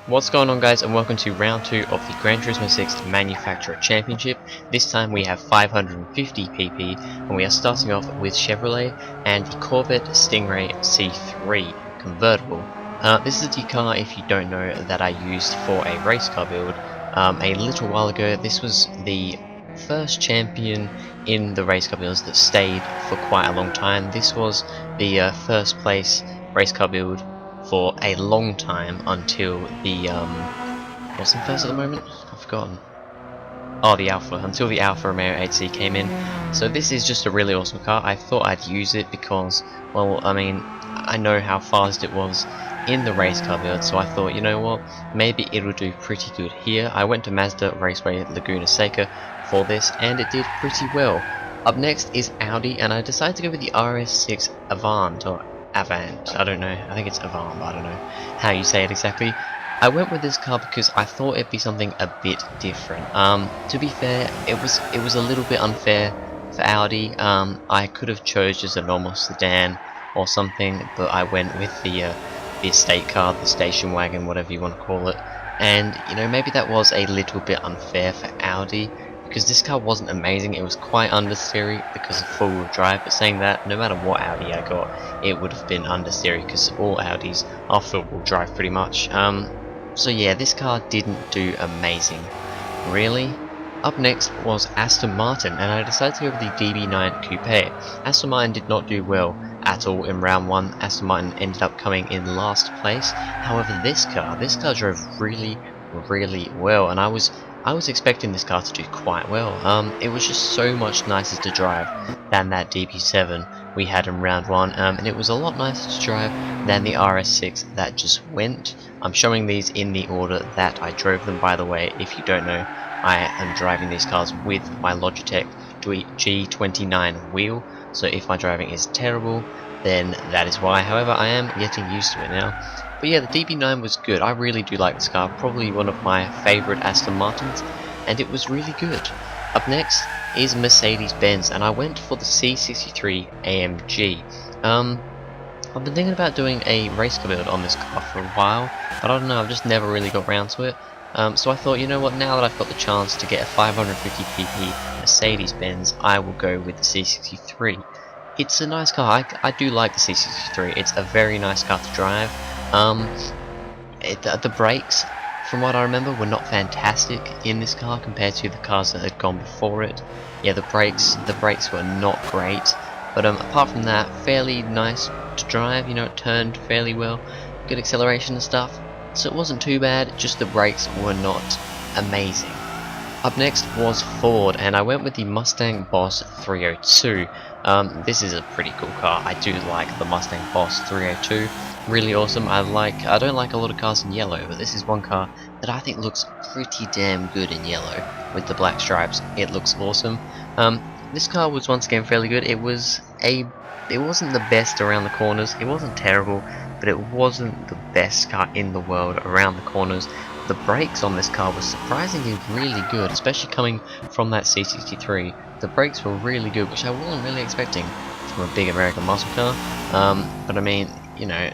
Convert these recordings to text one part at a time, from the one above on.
What's going on, guys, and welcome to round 2 of the Gran Turismo 6 Manufacturer Championship. This time we have 550 PP and we are starting off with Chevrolet and the Corvette Stingray C3 convertible. This is the car, if you don't know, that I used for a race car build a little while ago. This was the first champion in the race car builds that stayed for quite a long time. This was the first place race car build for a long time until the what's in first at the moment? I've forgotten. Oh, the Alfa, until the Alfa Romeo 8C came in. So this is just a really awesome car. I thought I'd use it because, well, I mean, I know how fast it was in the race car build, so I thought, you know what, maybe it'll do pretty good here. I went to Mazda Raceway Laguna Seca for this, and it did pretty well. Up next is Audi, and I decided to go with the RS6 Avant, or Avant, I don't know, I think it's Avant, but I don't know how you say it exactly. I went with this car because I thought it'd be something a bit different. To be fair, it was a little bit unfair for Audi. I could have chose just a normal sedan or something, but I went with the estate car, the station wagon, whatever you want to call it. And you know, maybe that was a little bit unfair for Audi, because this car wasn't amazing. It was quite understeery because of four-wheel drive, but saying that, no matter what Audi I got, it would have been understeery because all Audis are four-wheel drive pretty much. So yeah, this car didn't do amazing, really. Up next was Aston Martin, and I decided to go with the DB9 Coupe. Aston Martin did not do well at all in round 1. Aston Martin ended up coming in last place. However, this car drove really well, and I was expecting this car to do quite well. It was just so much nicer to drive than that DB7 we had in round 1, and it was a lot nicer to drive than the RS6 that just went. I'm showing these in the order that I drove them, by the way. If you don't know, I am driving these cars with my Logitech G29 wheel, so if my driving is terrible, then that is why. However, I am getting used to it now. But yeah, the DB9 was good. I really do like this car, probably one of my favourite Aston Martins, and it was really good. Up next is Mercedes-Benz, and I went for the C63 AMG. I've been thinking about doing a race car build on this car for a while, but I don't know, I've just never really got around to it. So I thought, you know what, now that I've got the chance to get a 550 PP Mercedes-Benz, I will go with the C63. It's a nice car. I do like the C63. It's a very nice car to drive. The brakes, from what I remember, were not fantastic in this car compared to the cars that had gone before it. Yeah, the brakes were not great, but apart from that, fairly nice to drive. You know, it turned fairly well, good acceleration and stuff, so it wasn't too bad. Just the brakes were not amazing. Up next was Ford, and I went with the Mustang Boss 302. This is a pretty cool car. I do like the Mustang Boss 302. Really awesome. I don't like a lot of cars in yellow, but this is one car that I think looks pretty damn good in yellow with the black stripes. It looks awesome. This car was once again fairly good. It wasn't the best around the corners. It wasn't terrible, but it wasn't the best car in the world around the corners. The brakes on this car were surprisingly really good, especially coming from that C63. The brakes were really good, which I wasn't really expecting from a big American muscle car. But I mean, you know,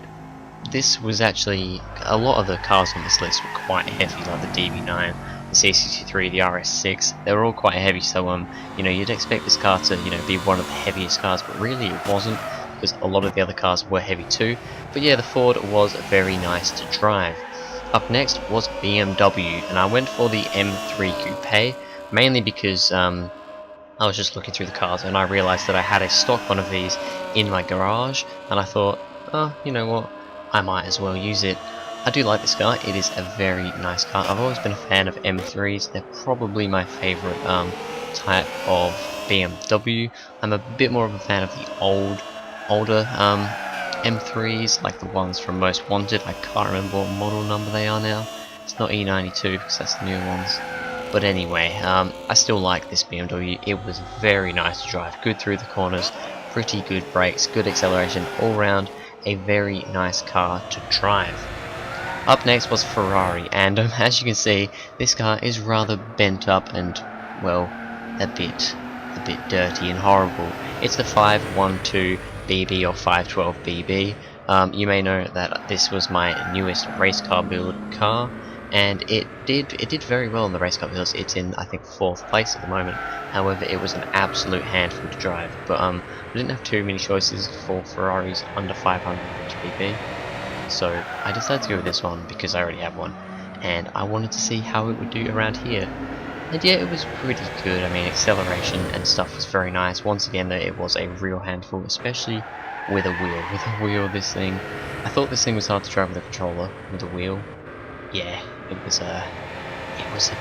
this was actually, a lot of the cars on this list were quite heavy, like the DB9, the C63, the RS6. They were all quite heavy, so you know, you'd expect this car to, you know, be one of the heaviest cars, but really it wasn't, because a lot of the other cars were heavy too. But yeah, the Ford was very nice to drive. Up next was BMW, and I went for the M3 Coupe, mainly because I was just looking through the cars and I realised that I had a stock one of these in my garage, and I thought, oh, you know what, I might as well use it. I do like this car. It is a very nice car. I've always been a fan of M3s. They're probably my favourite type of BMW. I'm a bit more of a fan of the older M3s, like the ones from Most Wanted. I can't remember what model number they are now. It's not E92 because that's the newer ones. But anyway, I still like this BMW. It was very nice to drive, good through the corners, pretty good brakes, good acceleration, all round a very nice car to drive. Up next was Ferrari, and as you can see, this car is rather bent up and, well, a bit dirty and horrible. It's the 512 BB or 512 BB. You may know that this was my newest race car build car, and it did very well in the race car builds. It's in, I think, 4th place at the moment. However, it was an absolute handful to drive. But I didn't have too many choices for Ferraris under 500 pp, so I decided to go with this one because I already have one, and I wanted to see how it would do around here. And yeah, it was pretty good. I mean, acceleration and stuff was very nice. Once again, though, it was a real handful, especially with a wheel. With a wheel, this thing, I thought this thing was hard to drive with a controller. With a wheel, yeah, it was a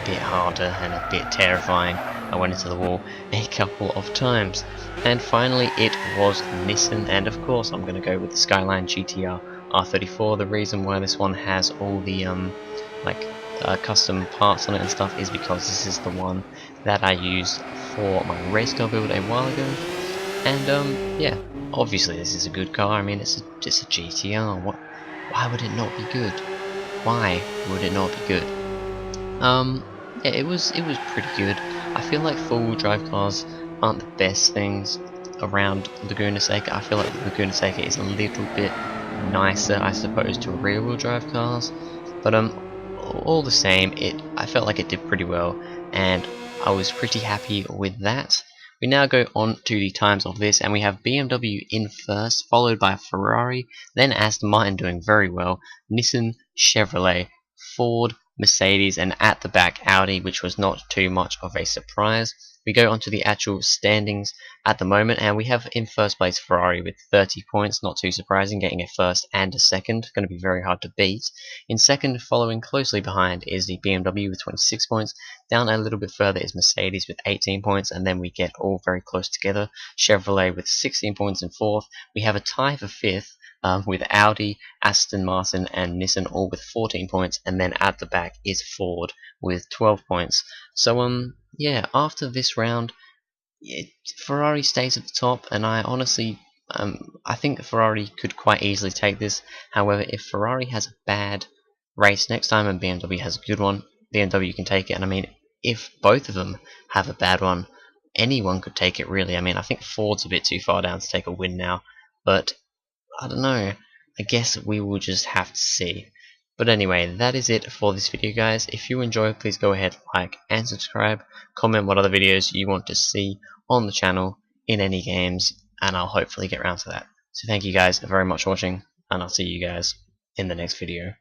bit harder and a bit terrifying. I went into the wall a couple of times, and finally it was Nissan. And of course, I'm going to go with the Skyline GTR R34. The reason why this one has all the custom parts on it and stuff is because this is the one that I used for my race car build a while ago. And yeah, obviously this is a good car. I mean, it's a GTR. Why would it not be good? Why would it not be good? Yeah, it was pretty good. I feel like 4-wheel drive cars aren't the best things around Laguna Seca. I feel like Laguna Seca is a little bit nicer, I suppose, to rear-wheel drive cars. But all the same, I felt like it did pretty well, and I was pretty happy with that. We now go on to the times of this, and we have BMW in first, followed by Ferrari, then Aston Martin doing very well, Nissan, Chevrolet, Ford, Mercedes, and at the back Audi, which was not too much of a surprise. We go on to the actual standings at the moment, and we have in first place Ferrari with 30 points, not too surprising, getting a first and a second, going to be very hard to beat. In second, following closely behind, is the BMW with 26 points. Down a little bit further is Mercedes with 18 points, and then we get all very close together. Chevrolet with 16 points in fourth. We have a tie for fifth, with Audi, Aston Martin, and Nissan all with 14 points, and then at the back is Ford with 12 points. So yeah, after this round, Ferrari stays at the top, and I honestly, I think Ferrari could quite easily take this. However, if Ferrari has a bad race next time and BMW has a good one, BMW can take it. And I mean, if both of them have a bad one, anyone could take it, really. I mean, I think Ford's a bit too far down to take a win now, but I don't know. I guess we will just have to see. But anyway, that is it for this video, guys. If you enjoy, please go ahead, like and subscribe. Comment what other videos you want to see on the channel in any games, and I'll hopefully get around to that. So thank you guys very much for watching, and I'll see you guys in the next video.